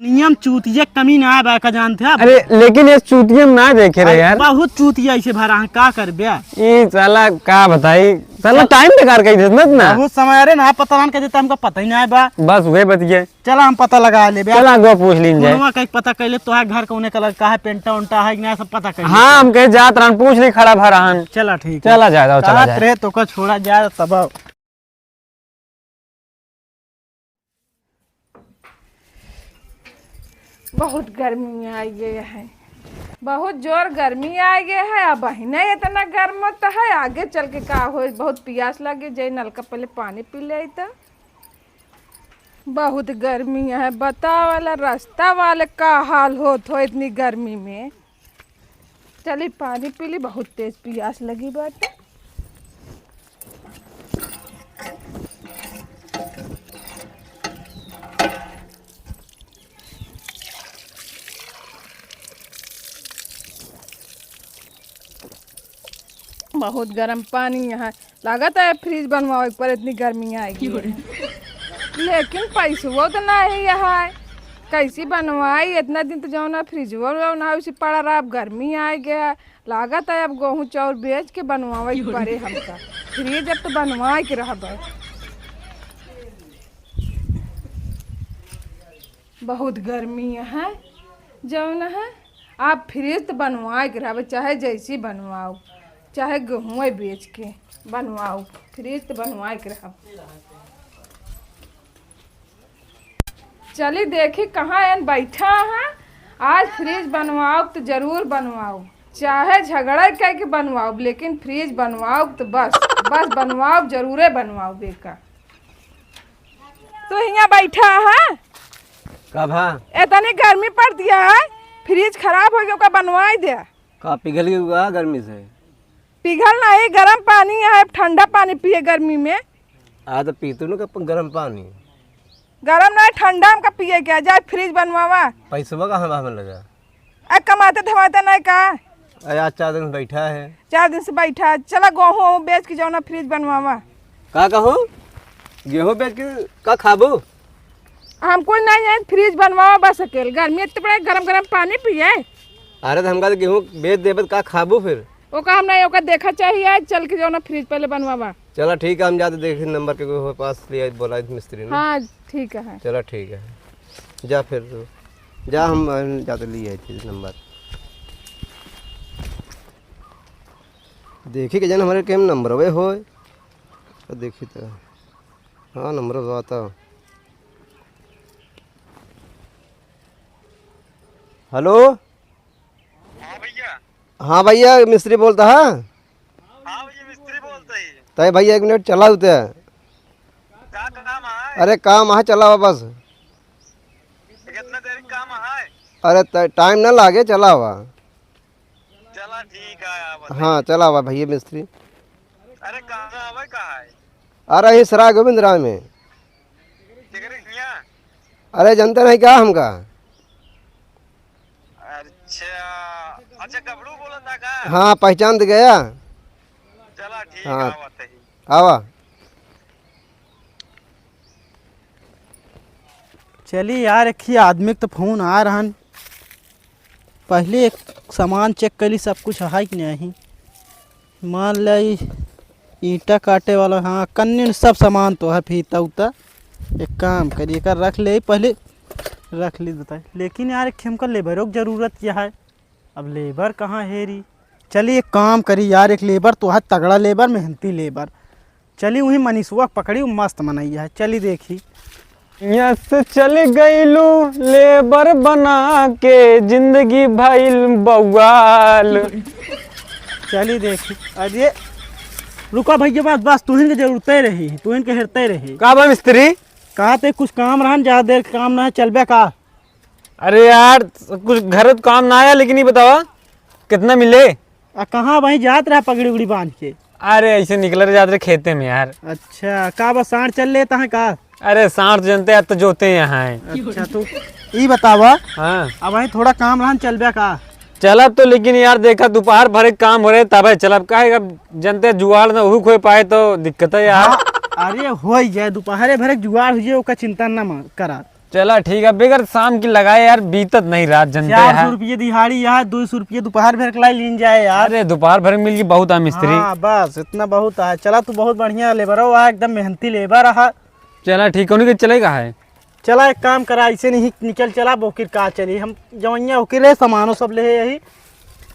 नियम चूतिया कमी ना है बाका जानते हैं। अरे लेकिन ये चूतिया ना देखे रहे यार, बहुत चूतिया ऐसे भरा है का कर बे ये साला का बताई साला टाइम बेकार कर देत ना। बहुत समय अरे ना पता ना देता हमको पता ही ना है बा। बस वही बतिए, चला हम पता लगा ले बे। चला गो पूछ लीन जाए। कहीं पता कर ले तो है घर कौने कलर का है, पेंटा उंटा है ना सब पता कर। हाँ हम कहे जात रहन पूछ ली खड़ा भरा हन। चला ठीक चला जाए चला जाए तो को छोड़ा जाए तब। बहुत गर्मी आ गई है, बहुत जोर गर्मी आ गई है। अब नहीं इतना गर्म तो है, आगे चल के का हो। बहुत प्यास लगे जाए, नलका पहले पानी पी ले तो। बहुत गर्मी है, बता वाला रास्ता वाले का हाल होत हो इतनी गर्मी में। चली पानी पी ली, बहुत तेज प्यास लगी बात। बहुत गर्म पानी है, लागत है फ्रिज बनवाओ पर इतनी गर्मी आएगी। लेकिन पैसों तो नहीं है, कैसी बनवाई। इतना दिन तो जाओ ना फ्रिज ना उसी पड़ा रहा। अब गर्मी आ गया, लागत है अब गेहूँ चाउर बेच के बनवावे पड़े हमका। फ्रिज अब तो बनवा के रह। बहुत गर्मी है, जाओ ना है आप फ्रिज तो बनवा के रह, चाहे जैसी बनवाओ, चाहे गेहूँ बेच के बनवाओ, फ्रिज तो बनवा के रह। चलिए देखी कहाँ एन बैठा है। आज फ्रिज बनवाओ तो जरूर बनवाओ, चाहे झगड़ा कह के बनवाओ, लेकिन फ्रिज बनवाओ तो बस बनवाओ, जरूरे बनवाओ बेका। तो यहाँ बैठा है कब? हाँ इतनी गर्मी पड़ दिया है, फ्रिज खराब हो गया, बनवा दे। का पिघल गया गर्मी से? पिघल नहीं, गर्म पानी है, ठंडा पानी पिए गर्मी में। आ तो पीते ना गर्म पानी, गरम नहीं ठंडा में का पिए क्या। जाए फ्रिज बनवावा। पैसा कहाँ हमें लगा? अब कमाते धमाते नहीं का। आज 4 दिन बैठा है, 4 दिन से बैठा है। चला गेहूँ बेच के जाओ ना, फ्रिज बनवावा। का कहो गेहूँ बेच के का खाबो? हमको नहीं है, फ्रिज बनवावा बस अकेले। गर्मी इतने बड़े गरम गरम पानी पिए। अरे तो हमका तो गेहूँ बेच देबे का खाबो फिर? वो का हम नहीं, ओका देखा चाहिए। चल के जाओ ना फ्रिज पहले बनवावा। चला ठीक है, हम जाते देखे नंबर के पास लिया बोला मिस्त्री ने। हाँ ठीक है। चला ठीक है, जा फिर जा, हम जाते लिए थे नंबर। देखी के जन हमारे केम नंबर वे हो तो देखी तो हाँ नंबर आता। हेलो हाँ भैया मिस्त्री बोलता है। हाँ भैया मिस्त्री बोलते ही। तय भैया 1 मिनट चला होते है। क्या काम है? अरे काम है चला हुआ बस। कितना देर काम है? अरे टाइम ना लागे, चला हुआ। चला ठीक है आप। हाँ चला हुआ भैया मिस्त्री। अरे कहाँ है कहाँ है? अरे ये सराय गोविंद राय में। अरे जानते नहीं क्या हमका? अच्छा कबड़ू बोला था का? हाँ पहचान तो गया। चला ठीक हाँ है आवा। चलिए यार, एक ही आदमी तो फोन आ रहा। पहले एक सामान चेक कर ली, सब कुछ है कि नहीं। मान ली ईंटा काटे वाला, हाँ कन्नी सब सामान तो है, फीता उता। एक काम करिए कर रख ले, पहले रख ली बताए। लेकिन यार एक हमको लेबरों की ज़रूरत क्या है। अब लेबर कहाँ है री। चलिए एक काम करी यार, एक लेबर तो है तगड़ा लेबर, मेहनती लेबर। चलिए वही मनीषुआ पकड़ी, मस्त मनाई है। चलिए देखी यस चल गईलू लेबर बना के, जिंदगी भइल बवाल। चलिए देखी। अरे रुका भैया, बस तुहिन के जरूरत रही, तुहिन के हेरते रही। का बा मिस्त्री? कहा थे कुछ काम रहा, ज़्यादा देर काम ना है, चलबे का। अरे यार कुछ घर तो काम ना आया, लेकिन ये बतावा कितना मिले? कहाँ वहीं जात रहा पगड़ी उगड़ी बांध के? अरे ऐसे निकल रहे जाते खेते में यार। अच्छा का बस सांड चल लेता है का? अरे सांड जनते अब तो जोते यहाँ है। अच्छा तो ये बतावा। हाँ अब वहीं थोड़ा काम रहा, चलबे का। चलब तो, लेकिन यार देखा दोपहर भरे काम हो रहे तब है चलब का है। अब जनते जुगाड़ ना हो खोए पाए तो दिक्कत है यार। अरे हो जाए, दोपहरे भरे जुगाड़ हो जाए, उसका चिंता न करा। चला ठीक है, बेगर शाम की लगाए यार, बीतत नहीं रात जनते 400 है। रुपये दिहाड़ी यार, 200 रुपये दोपहर भर के लाई लीन जाए यार। अरे दोपहर भर में मिल गई बहुत है मिस्त्री। हाँ बस इतना बहुत है। चला तू बहुत बढ़िया लेबर हो, एकदम मेहनती लेबर है। चला ठीक है, चलेगा है। चला एक काम करा, ऐसे नहीं निकल चला बोकिर का चली, हम जवैया होकिर रहे सामानो सब ले यही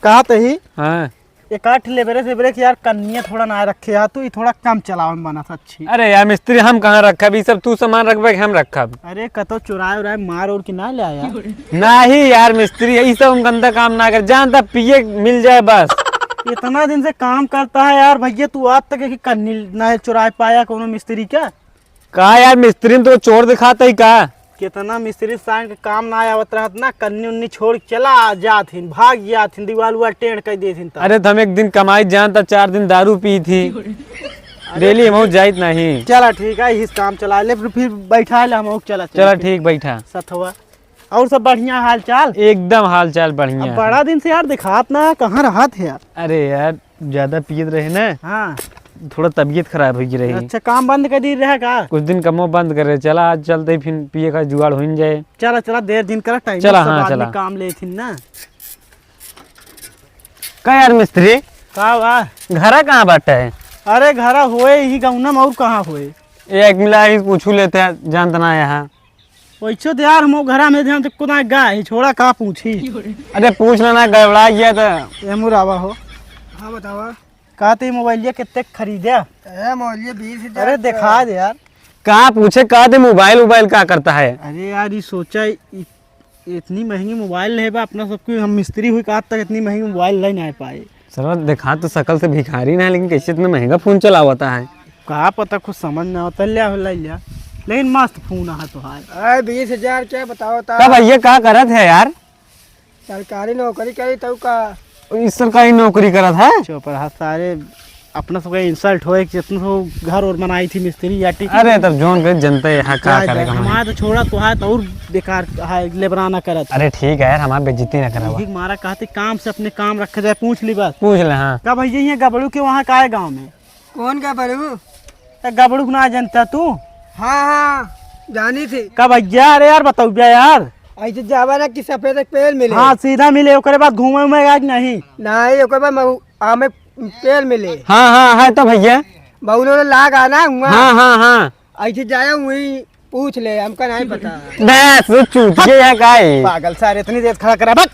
कहा ही। हाँ एक आठ लेबरे से ब्रेक यार, कन्या थोड़ा ना रखे यार, तू थोड़ा कम चलाओ में बना था अच्छी। अरे यार मिस्त्री हम कहाँ रखा, अभी सब तू सामान रखबे हम रखब। अरे कतो चुराए उराए मार और की ना ले आया। नहीं यार मिस्त्री, यही सब हम गंदा काम ना कर, जानता पिए मिल जाए बस। इतना दिन से काम करता है यार भैया, तू आज तक एक कन्नी ना चुराए पाया कोनो मिस्त्री क्या? कहा यार मिस्त्री ने तो चोर दिखाता ही कहा। कितना मिस्त्री साइन के काम ना आवत रहत ना, कन्नी उन्नी छोड़ के चला जाथिन, भाग जाथिन, दीवार उवार टेढ़ कर देथिन। अरे तो हम एक दिन कमाई जानता, 4 दिन दारू पी थी, डेली हम जाइत नहीं। चला ठीक है, इस काम चला ले फिर बैठा ले हम चला चला ठीक बैठा। सथवा और सब बढ़िया हाल चाल? एकदम हाल चाल बढ़िया है। बड़ा दिन से यार दिखात ना, कहाँ रहा थे यार? अरे यार ज्यादा पियत रहे ना, हाँ थोड़ा तबीयत खराब हो रही। अच्छा काम बंद कर दी रहा का? कुछ दिन कमो बंद करे, चला आज चलते फिर पिए का जुगाड़ हो जाए। चला चला देर दिन करा टाइम, चला, सब हाँ, आदमी चला। काम ले थी ना। का यार मिस्त्री का बा? घरा कहाँ बाटे है? अरे घरा होए ही गौनम, और कहाँ होए? एक मिला पूछू लेते हैं, जानता ना यहाँ। वैसे तो यार हम घरा में ध्यान को ना गाय छोड़ा का पूछी। अरे पूछ लेना, गड़बड़ा गया था। ये मुरावा हो। हाँ बतावा। कहते मोबाइल कितने खरीदा? मोबाइल 20,000। अरे दिखा दे यार। कहाँ पूछे, कहा दे मोबाइल क्या करता है? अरे यार ये सोचा इतनी महंगी मोबाइल है अपना सबको, हम मिस्त्री हुई कहा तक इतनी महंगी मोबाइल ले नहीं पाए। सर दिखा तो शकल से भिखारी ना है, लेकिन कैसे इतना महंगा फोन चला होता है? कहा पता कुछ समझ ना होता, लिया हो लिया, लेकिन मस्त फोन है तो है। अरे 20,000 क्या बताओ ता? कब भैया क्या करत है यार? सरकारी नौकरी करी तो का? इस सरकारी नौकरी करत है? चौपर हाथ सारे अपना सबका इंसल्ट हो, जितना सब घर और बनाई थी मिस्त्री याटी। अरे तब जोन के जनता यहाँ क्या करेगा? हमारा तो छोड़ा तो है तो और बेकार है, लेबराना करत। अरे ठीक है यार, हमारी बेइज्जती ना करा। ठीक मारा कहते काम से अपने काम रखा जाए, पूछ ली बस। पूछ ले। हाँ का भैया ये गबड़ू के वहाँ का है गाँव में? कौन का बड़ू? गबड़ू ना जानता तू? हाँ हाँ जानी थी। का भैया? अरे यार बताओ भैया यार, ऐसे जावा ना कि सफेद पेड़ मिले। हाँ सीधा मिले, ओकरे बाद घूमे उमे आज नहीं? नहीं ओकर बाद आमे पेड़ मिले। हाँ हाँ है तो भैया। बहुलो ने लाग आना हुआ। हाँ हाँ हाँ ऐसे जाया वही पूछ ले, हमका नहीं पता। बस चूतिया यहाँ का है? पागल सारे इतनी देर खड़ा करा बक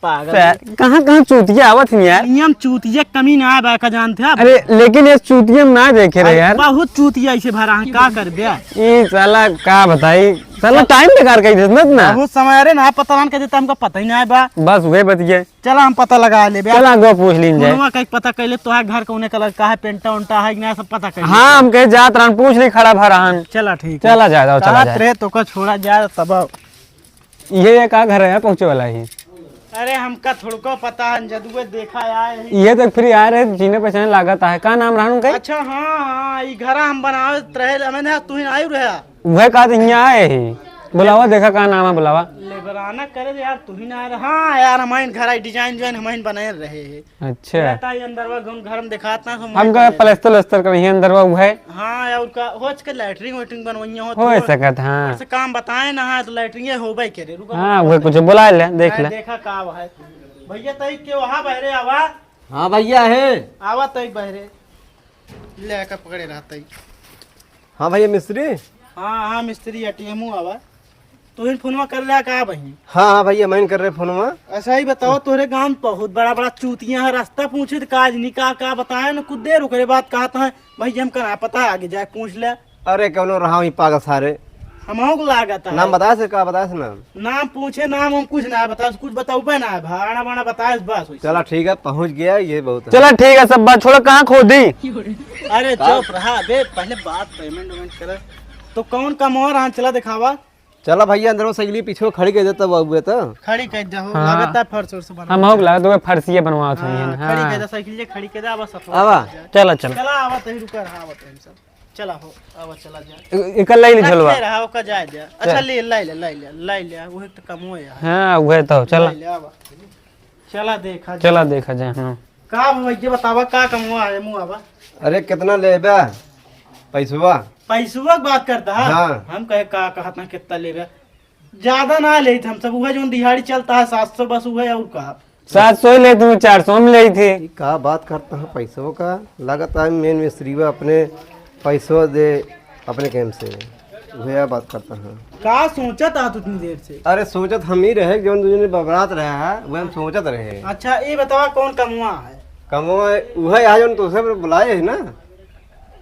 पागल। कहाँ कहाँ चूतिया आवत है यार? नियम चूतिया कमी ना आए का जानते आप? अरे लेकिन ये चूतिया ना देखे रहे यार। बहुत चूतिया ऐसे भरा है, का कर दिया? ये साला का बताई, साला टाइम बेकार कर देत ना। बहुत समय अरे ना पता ना कर देता, हमको पता ही ना है बा। बस वही बतिए। चला हम पता लगा ले। चला गो पूछ लीन जाए। फोनवा का पता कर ले तो है, घर कौने कलर का है, पेंटा उंटा है कि ना, सब पता कर ले। हाँ हम कहे जात रहन, पूछ ली खड़ा भरान। चला ठीक है, चला जाए, चला जाए। रहे तो का छोड़ा जाए तब। ये का घर है पहुँचे वाला ही? अरे हमका थोड़ा पता है, जदुए देखा आए। ये तक फ्री आ रहे, जीने पहचाने लागत है। का नाम रहनु कहीं? अच्छा हाँ हाँ, ये घर हम बनावे रहे, हमें तू ही आयु रहा। वह का यहाँ आए ही, बुलावा देखा का नाम है, बुलावा। लेबराना करे यार, तू ही ना आया। हाँ यार हमारे घर डिजाइन जो हमारे बनाए रहे है। अच्छा अंदर घर में दिखाता हम का प्लस्तर लस्तर कर अंदर वो है। हाँ यार का हो के लैटरिंग वेटरिंग बनवाइए हो सकत। हाँ से काम बताए ना, हाँ तो लैटरिंग होबे करे। रुको हाँ वही कुछ बुला ले, देख ले। देखा का है भैया तई के वहां बहरे आवा। हाँ भैया है। आवा तई बहरे ले का पकड़े रहता। हाँ भैया मिस्त्री। हाँ हाँ मिस्त्री एटीएम आवा। तो इन फोनवा कर रहा का बहन? हाँ हाँ भैया मैंने कर रहे फोनवा। ऐसा ही बताओ, तोरे गांव में बहुत बड़ा बड़ा चूतियां है, रास्ता पूछे तो काज नहीं का बताए ना, कुछ देर ओकरे बाद कहता है भैया हम कहा पता है, आगे जाके पूछ ले। अरे कौनो रहा हूँ पागल सारे। हमको को लागत है नाम बताए से का बताए से नाम? नाम पूछे, नाम हम कुछ ना बता, कुछ बताओ ना, भाड़ा बाड़ा बताए बस। चला ठीक है, पहुँच गया, ये बहुत है। चला ठीक है, सब बात छोड़ो, कहाँ खो दी? अरे चुप रहा बे, पहले बात पेमेंट वेमेंट करे तो कौन कम और हाँ चला दिखावा। चला भैया अंदर में सही पीछे खड़ी कर देता बाबू तो। खड़ी कर दो, हाँ। लगता है फर्श वर्श बना। हम हो लगा दो फर्सिया बनवा थी। खड़ी कर दो, साइकिल जे खड़ी कर दो, आवा सब आवा। चला चला चला आवा तही रुक रहा, आवा तही सब चला हो, आवा चला जा। इकल्ला ही चलवा। ले रहा का जाए दे। अच्छा ले ले वो तो कम हो यार। हाँ वही तो चला चला देखा चला देखा जाए। हाँ का भैया बतावा का कम हुआ है मुआवा? अरे कितना ले बे पैसवा? पैसुआ की बात करता है। हाँ। हम कहे का कहत ना कितना लेगा, ज्यादा ना ले हम सब वह जो दिहाड़ी चलता है 700 बस वह और का 700 ही ले, तुम्हें 400 में ली थी। ये का बात करता है पैसों का, लगता है मेन मिस्त्री वा अपने पैसों दे अपने कैम से, वह बात करता है। का सोचा था तू इतनी देर से? अरे सोचत हम ही रहे जो तुझे बबरात रहा है वह हम सोचत रहे। अच्छा ये बतावा कौन कमुआ है? कमो वह आज हम तुझे बुलाए है ना।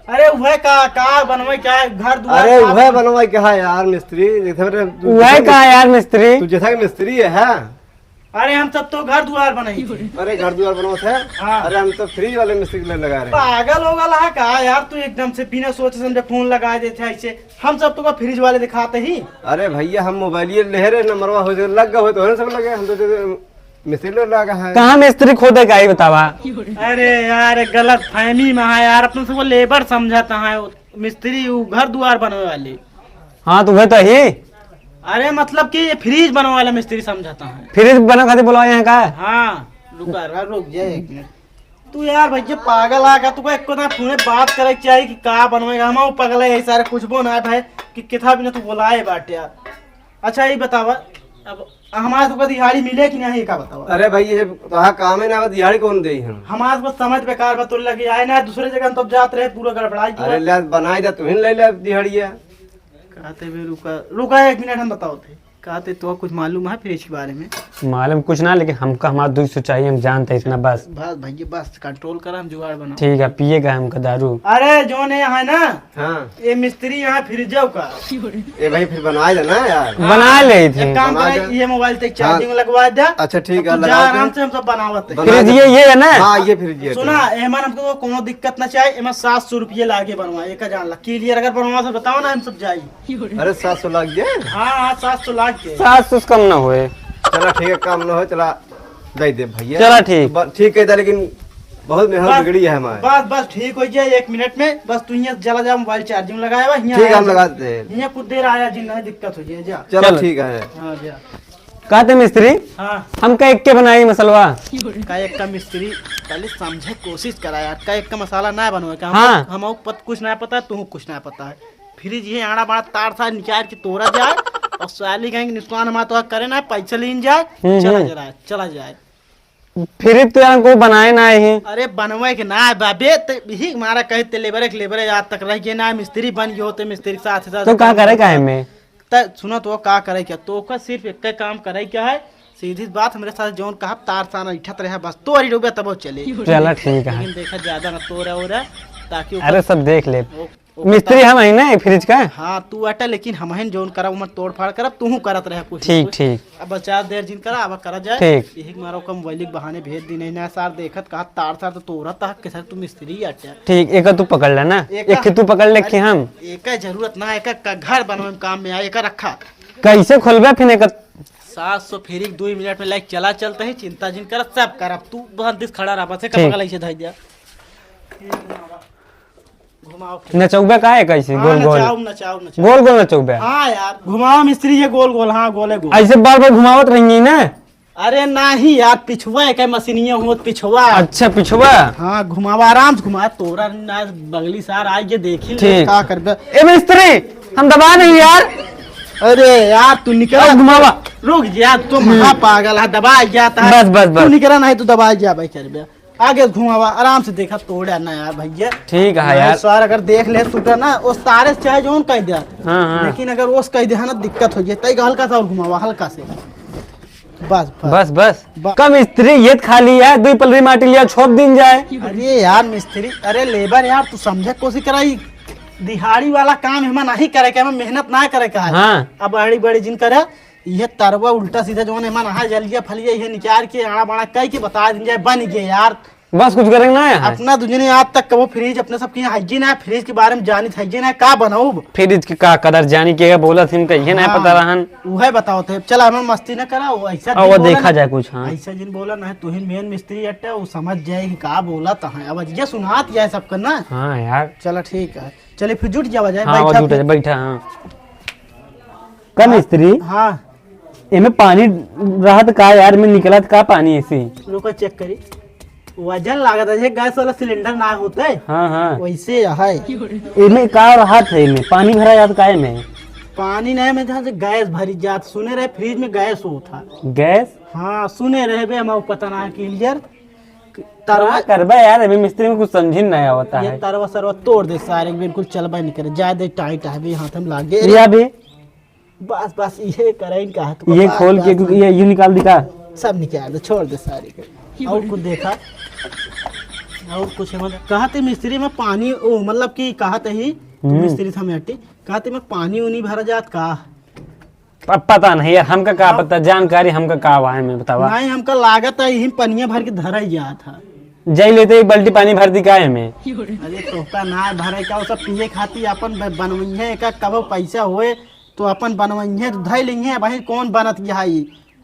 अरे वह का बनवे क्या है घर द्वार? अरे का वह बनवा क्या है यार मिस्त्री, वह कहा यार मिस्त्री, तू जैसा कि मिस्त्री है। अरे हम सब तो घर द्वार बनाई थे। अरे घर द्वार बनवा थे। हाँ। अरे हम तो फ्री वाले मिस्त्री के लिए लगा रहे हैं। पागल हो गया है का यार तू, एकदम से बिना सोचे समझे फोन लगा देते ऐसे। हम सब तो का फ्रिज वाले दिखाते ही। अरे भैया हम मोबाइल ले रहे नंबरवा हो लग गए तो सब लगे, हम तो मिस्त्री लोग लगा है। कहाँ मिस्त्री खोदे का ही बतावा। अरे यार गलत फहमी में है यार, अपने सबको लेबर समझाता है मिस्त्री वो घर द्वार बनने वाले। हाँ तो वह तो ही, अरे मतलब कि ये फ्रिज बनने वाला मिस्त्री समझाता है। फ्रिज बना खाते बोला यहाँ का। हाँ रुक जा एक मिनट। तू यार भैया पागल आ गया, तू एक को ना फोने बात करे चाहिए कि का बनवेगा। हम पगल है सारे कुछ बो ना भाई कि कितना भी ना तू बोलाए बाटे यार। अच्छा ये बतावा अब हमारे सबको दिहाड़ी मिले कि नहीं का बतावा। अरे भाई ये तो काम है ना, दिहाड़ी कौन दे हम। हमारे पास समझ बेकार बा, तो लगे आए ना दूसरे जगह तब जाते रहे पूरा गड़बड़ाई। अरे ले बनाई दे तुहिन ले ले दिहाड़िया। कहते भी रुका एक मिनट हम बताओ थे। कहते तो कुछ मालूम है फ्रिज के बारे में? मालूम कुछ ना, लेकिन हमका हमारा 200 चाहिए, हम जानते इतना बस। बस भैया बस कंट्रोल कर, हम जुगाड़ बनाओ। ठीक है, पिएगा हमका दारू। अरे जो ने है ना हाँ ये मिस्त्री यहाँ फ्रिजो का ये भाई फिर बनाए दे ना यार। बना ले थे। एक काम करे ये मोबाइल तक चार्जिंग लगवा दे। अच्छा ठीक है अब तू जा आराम से हम सब बनावत है। फ्रिज ये है ना। हाँ ये फ्रिज ये सुना एमन हमको कोनो दिक्कत ना चाहिए, एमन 700 रुपये लागे बनवा एक जान ला क्लियर अगर बनवा से बताओ ना हम सब जाई। अरे 700 लाग गया। हाँ 700 लाग के 700 कम ना हुए। चला ठीक है काम ना हो, चला दे दे भैया। चला ठीक। ठीक है लेकिन बहुत मेहनत बिगड़ी है हमारी। बस ठीक हो जाए 1 मिनट में। बस तू यहाँ चला जा, मोबाइल चार्जिंग लगाया हुआ ठीक है हम लगा देते हैं। यहाँ कुछ देर आया जिन नहीं दिक्कत हो जाए जा। चलो ठीक है। हाँ जा। कहते मिस्त्री हाँ हम का एक के बनाई मसलवा। का एक का मिस्त्री पहले समझे कोशिश करा यार, का एक का मसाला ना बनवा का। हाँ। हम कुछ ना पता, तू कुछ ना पता है। फ्रिज ये आड़ा बाड़ा तार सार निकाल के तोड़ा जाए और साली कहेंगे नुकसान हमारा तो करे ना, पैसा लीन जाए चला जाए। फिर तो यार को बनाए ना है। अरे बनवे के ना बाबे ही हमारा कहते लेबर आज तक रह गए ना, मिस्त्री बन गए होते मिस्त्री के साथ तो क्या करे का है में सुनो तो का करे क्या, तो का सिर्फ एक काम करे क्या है, सीधी बात मेरे साथ जौन कहा तार साना इठत रहे बस तो अरी डूबे तब चले। चला ठीक है। लेकिन देखा ज्यादा ना तो रहा ताकि अरे सब देख ले, मिस्त्री हम है ना फ्रिज का। हाँ तू अटा, लेकिन हम हैं जोन करब उमर तोड़ फाड़ करब, तू करत रहे कुछ ठीक ठीक। अब बचा देर जिन करा अब करा जाए ठीक। यही मारो कम मोबाइल बहाने भेज दी नहीं ना सार देखत कहा तार सार तो तोड़ा था के सर तू मिस्त्री अटा। ठीक, एक तू पकड़ लेना, एक तू पकड़ ले कि हम एक जरूरत ना, एक का घर बनवे में काम में आए, एक रखा कैसे खोलबे फिर एक 700 फिर 2 मिनट में लाइक चला चलते ही चिंता जिन कर सब कर। अब तू बहुत दिस खड़ा रहा बस ठीक। ऐसे धइ दिया घुमाओ नचौबे का है कैसे गोल गोल नचाओ गोल गोल नचौबे। हाँ यार घुमाओ मिस्त्री ये गोल गोल। हाँ गोले गोल ऐसे बार बार घुमावत रहेंगी ना। अरे नहीं यार पिछुआ है मशीनिया हो पिछुआ। अच्छा पिछुआ। हाँ घुमावा आराम से घुमा, तोरा ना बगली सार आइए देखी ठीक। का करबे। ए मिस्त्री हम दबा नहीं यार। अरे यार तू निकल घुमावा। रुक जा, तू महा पागल है, दबा जाता है। बस तू निकला नहीं तू दबा जा भाई कर आगे घुमावा आराम से देखा तोड़ा ना यार भैया। ठीक है यार। सार अगर देख ले सूटर ना उस तारे से चाहे जोन कह दिया। हाँ। लेकिन अगर उस कह दिया ना दिक्कत हो जाए, हल्का सा और घुमावा हल्का से बस कम मिस्त्री ये खाली है 2 पलरी माटी लिया छोड़ दिन जाए। अरे यार मिस्त्री अरे लेबर यार तू समझे कोशिश कराई, दिहाड़ी वाला काम हमें नहीं करे के, हमें मेहनत ना करे का है। हाँ। अब बड़ी बड़ी जिन करे ये तरवा उल्टा सीधा जो है नहा जलिया फलिया ये निकाल के आड़ा बाड़ा कह के बता दिन जाए बन गए यार। बस कुछ करेंगे ना यार। अपना दुनिया आज तक कबो फ्रिज अपने सबके यहाँ हाइजीन है, फ्रिज के बारे में जानी हाइजीन है का बनाऊ फ्रिज के का कदर जानी के बोला थी कहिए ना पता रहन वह बताओ थे। चल हमें मस्ती न करा वो ऐसा वो देखा जाए कुछ। हाँ ऐसा जिन बोला ना तुहिन मेन मिस्त्री अट्टे वो समझ जाए कि का बोला तो है। अब ये सुनात या सब करना। हाँ यार चलो ठीक है, चलिए फिर जुट जावा जाए। हाँ बैठा बैठा। हाँ का मिस्त्री हाँ इनमें पानी रहत का यार में निकलत का पानी ऐसी रुको चेक करी। वजन लागत है गैस वाला सिलेंडर ना होते हाँ हाँ वैसे है। इनमें का राहत है, इनमें पानी भरा जाता काहे में? पानी नहीं में जहाँ से गैस भरी जात सुने रहे फ्रिज में गैस होता। गैस? हाँ सुने रहे बे हम पता ना क्लियर तरवा करबा यार, अभी मिस्त्री में कुछ समझ नहीं आवता ये है। तरवा सरवा तोड़ दे सारे बिल्कुल चलबा नहीं करे ज्यादा टाइट है भी हाथ में लागे या भी बस बस ये करे इनका हाथ ये खोल के ये यूं निकाल दिखा। सब निकाल दे छोड़ दे सारे के। और कुछ देखा और कुछ मतलब कहते मिस्त्री में पानी ओ मतलब कि कहते ही मिस्त्री था में हटी कहते में पानी उनी भरा जात का पता नहीं यार, हमका का पता, जानकारी हमका का हुआ है मैं बतावा। नहीं हमका लागत है यही पनिया भर के धरा ही जात था। जाई लेते एक बाल्टी पानी भर दी काहे में? अरे तोहका ना भरे का वो सब पिए खाती अपन बनवइहे का कब पैसा होए तो अपन बनवइहे तो धई लेंगे भाई कौन बनत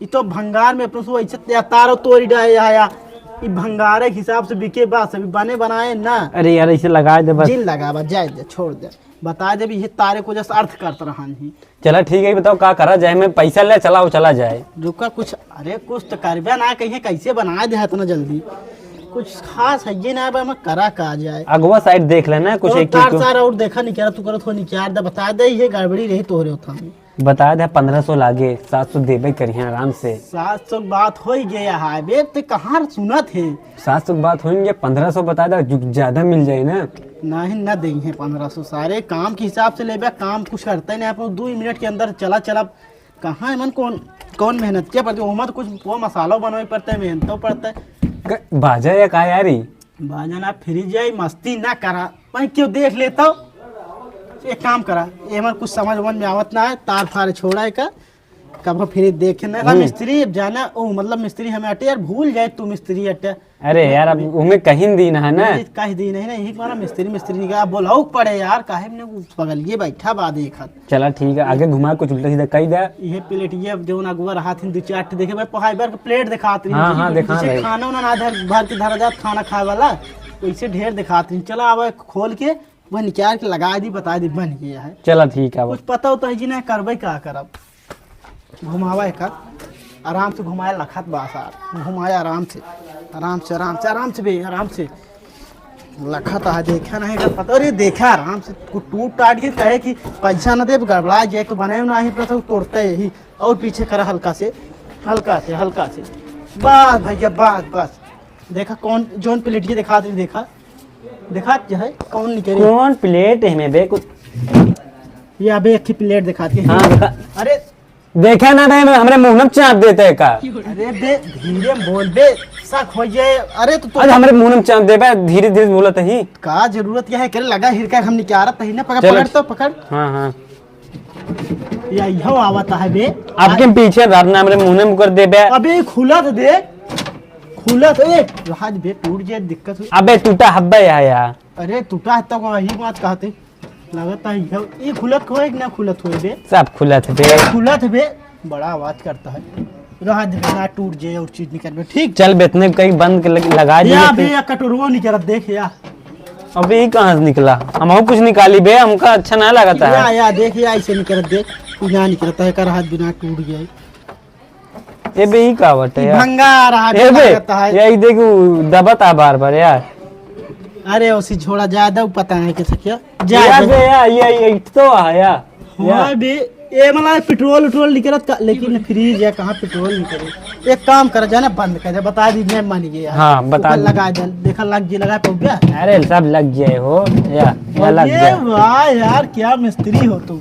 ये तो भंगार में अपन सो ऐसे तारो तोड़ी डाए आया ये भंगारे के हिसाब से बिके बस अभी बने बनाए ना। अरे यार ऐसे लगा दे बस। जिन लगावा जाए दे छोड़ दे बता दे भी ये तारे को जैसे अर्थ करता रहा ही। चला ठीक है, बताओ का करा जाए, मैं पैसा ले चला वो चला जाए। रुका कुछ अरे कुछ तो करबे ना कहीं कैसे बना दे इतना जल्दी कुछ खास है ये ना मैं करा का जाए। अगवा साइड देख लेना कुछ तो एक तार सारा और देखा नहीं करा तू करत हो निकाल दे बता दे ये गड़बड़ी रही तोरे होता बता दे 1500 लागे 700 देबे करिए आराम से। 700 बात हो ही गया है बे तो कहाँ सुना थे 700 की बात होंगे 1500 बता दे ज्यादा मिल जाए ना। नहीं न देंगे 1500 सारे काम के हिसाब से ले काम कुछ करते नहीं आप 2 मिनट के अंदर चला चला कहाँ मन कौन मेहनत क्या पड़ती है तो कुछ वो मसाला बनवाई पड़ता है मेहनत तो पड़ता है। बाजा या का यारी बाजा ना फिर जाए मस्ती ना करा मैं क्यों देख लेता हूँ। एक काम करा ये मन कुछ समझ में आवत ना है तार फार छोड़ा है का कब फिर देखे ना मिस्त्री जाना ओ मतलब मिस्त्री हमें अटे यार भूल जाए तू मिस्त्री अटे। अरे यार अब उमें कहीं दिन है ना कहीं दिन है ना यही मारा मिस्त्री का बोलाऊ पड़े यार काहे ने बगल ये बैठा बाद एक हाथ। चला ठीक है आगे घुमा कुछ उल्टा सीधा कही दे। ये प्लेट ये जो ना गुवर हाथ दो चार देखे मैं फाइबर का प्लेट दिखाती हाँ हाँ दिखा रहे खाना ना भर के धरा जात खाना खाए वाला वैसे ढेर दिखाती चला अब खोल के वह निकाल के लगा दी बता दी बन गया है। चला ठीक है कुछ पता होता है जी ना करबे का करब घुमावा कर आराम से घुमाया लखत बासार घुमाया आराम से आराम से आराम से आराम से भी आराम से लखत है देखा नहीं कर पता अरे देखा आराम से टूट टाट के कहे कि पैसा न दे गड़बड़ा जाए तो बने ना ही प्रथम तोड़ते यही और पीछे करा हल्का से बस भैया बस देखा कौन जोन प्लेट ये दिखा दे देखा जो है कौन निकले कौन प्लेट है में बे कुछ ये अबे एक प्लेट दिखाती है। हाँ देखा अरे देखा ना भाई हमरे मुंह में चाप देते है का। अरे बे धीरे बोल बे शक हो जाए। अरे तो आज हमरे मुंह में चाप दे बे धीरे धीरे बोलत ही का जरूरत क्या है करे लगा हिरका हम निकारत ही ना पकड़ तो पकड़। हाँ हाँ या यो आवता है बे आपके पीछे धरना हमरे मुंह में कर दे बे। अबे खुला तो दे खुला तो एक राज बे टूट जाए दिक्कत हुई। अबे टूटा हब्बा यार। अरे टूटा है तो वही बात कहते लगता है ये खुलत हो ना खुलत हो बे सब खुला थे बे खुलत बे बड़ा आवाज करता है राज ना टूट जाए और चीज निकल बे ठीक चल बेतने कहीं बंद लगा दिए या बे या कटोरवा निकलत देख या अबे ये कहाँ से निकला हम कुछ निकाली बे हमका अच्छा ना लगता है या देख या ऐसे निकलत देख यहाँ निकलता है कर हाथ बिना टूट गया ये बे ही का बटे यार भंगा रहा ये बे है। यही देखो दबता बार बार यार। अरे उसी छोड़ा ज्यादा पता नहीं कैसे क्या यार बे यार ये तो आया हाँ बे ये मतलब पेट्रोल निकलत लेकिन फ्रीज है कहाँ पेट्रोल निकले एक काम कर जाना बंद कर दे बता दी मैं मान गया। हाँ बता लगा दे देखा लग गया लगा पड़ गया। अरे सब लग गए हो या लग गया। वाह यार क्या मिस्त्री हो तुम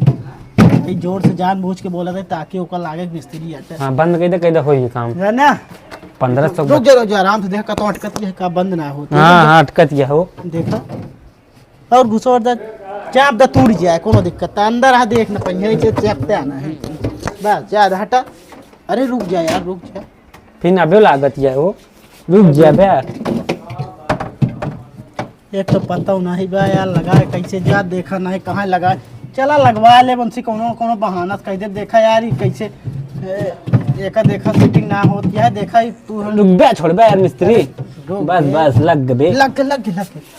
जोर से जानबूझ के बोला था ताकि ओकर लागे मिस्त्री आते। हाँ बंद कर दे कैदा हो ये काम है ना 1500 रुक जा आराम से देखा तो अटकत है का बंद ना हो। हाँ अटकत गया हो देखा और घुसोर दा चाप दा टूट जाए कोनो दिक्कत अंदर आ देख ना पहिए से चेपते आना है बस जा हटा। अरे रुक जा यार रुक जा फिर अबे लागत है वो रुक जा बे एक तो पता नहीं बा यार लगा कैसे जा देखा नहीं कहाँ लगा चला लगवा ले बंसी कोनो बहाना कह दे देखा यार कैसे एक देखा सेटिंग ना होती है देखा तू रुक बे छोड़ बे यार मिस्त्री बस लग बे लग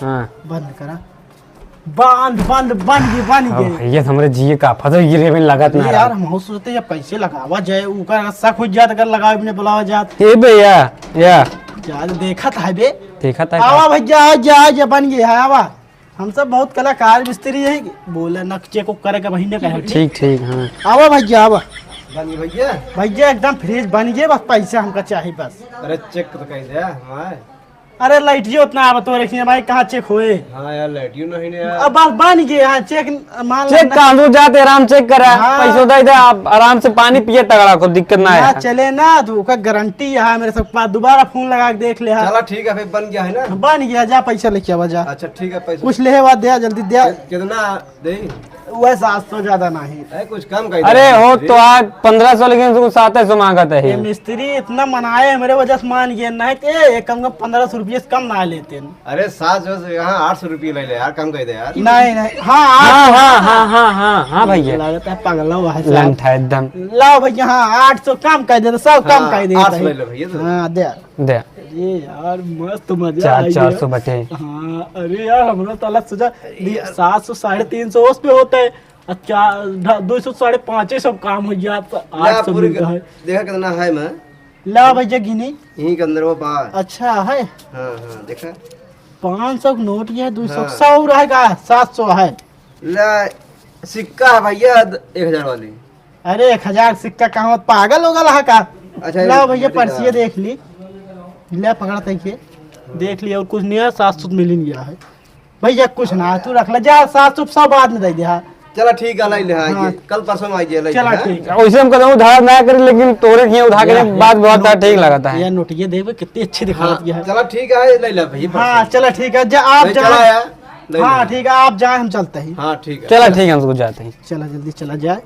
हाँ बंद करा बंद गए ये हमरे जिए का फसो गिरे में लागत ना यार हम सोचते ये पैसे लगावा जाए ऊपर शक हो जात अगर लगावे ने बुलावा जात ए बे या देखा था बे देखा था आवा भैया आज बन गया है आवा। हम सब बहुत कलाकार मिस्त्री है, बोले नक्चे को करे के महीने का है। ठीक ठीक हाँ। आवा भैया आवा। बन गई भैया। भैया एकदम फ्रिज बन गए, बस पैसा हमका चाहिए बस। अरे चेक तो कह दिया हमारे। अरे लाइट जी उतना आप तो रखिए भाई, कहाँ चेक हुए? हाँ यार लाइटियो नहीं ने यार। अब बस बन गए हाँ चेक। मान चेक कहाँ जाते आराम चेक करा हाँ। पैसा दे दे, आप आराम से पानी पिए तगड़ा, को दिक्कत ना ना है। चले ना तो उसका गारंटी है मेरे सब पास। दोबारा फोन लगा के देख ले हाँ। चला ठीक है फिर बन गया है ना। बन गया, जा पैसा लेके आवा जा। अच्छा ठीक है पैसा कुछ ले बाद दे जल्दी दे। कितना दे? वह 700 ज्यादा नहीं। अरे कुछ कम कर। अरे हो तो आज 1500 लेकिन 700 मांगता ये है। मिस्त्री इतना मनाए मेरे वजह से मान गए, नहीं तो ये कम 1500 रुपये से कम ना लेते। अरे 700 से यहाँ 800 रुपये ले ले यार, कम कर दे यार। नहीं नहीं हाँ हाँ हाँ हाँ हाँ हाँ हाँ भैया लगता है पगला हुआ है लंठ है एकदम। लाओ भैया हाँ 800 कम कर देते, सब कम कर देते। 800 ले लो भैया तो। हाँ दे। दे अरे यार मस्त मजा आ 400 बटे। हाँ अरे यार हम लोग तो अलग सोचा 700 350 उस पे होता है। अच्छा 200 550 काम हो गया, 800 मिल रहा है। देखा कितना है मैं। ला भैया गिनी यहीं के अंदर वो बात। अच्छा है। हाँ हाँ देखा 500 नोट है, 200 हाँ। 100 रहेगा, 700 है। ला सिक्का है भैया 1000 वाली। अरे 1000 सिक्का कहाँ पागल होगा लहा का। अच्छा ला भैया पर्चिया देख ली, ले पकड़ा तैके देख लिया और कुछ नहीं है, 700 मिल गया है भैया। कुछ ना तू रख ले जा, 700 सब बाद में दे दे। हाँ चला ठीक है ले हाँ। आइए, कल परसों में आइए। चला ठीक है। वैसे हम कहते उधार ना करी, लेकिन तोरे के उधार के बाद बहुत ठीक लगता है। यार नोट ये देखो कितनी अच्छी दिखा रही है। चला ठीक है ले ले भैया। हाँ चलो ठीक है, जा आप चला जाए। यार। हाँ ठीक है आप जाए, हम चलते हैं। हाँ ठीक है। चला ठीक है हम उसको जाते हैं। चला जल्दी चला जाए।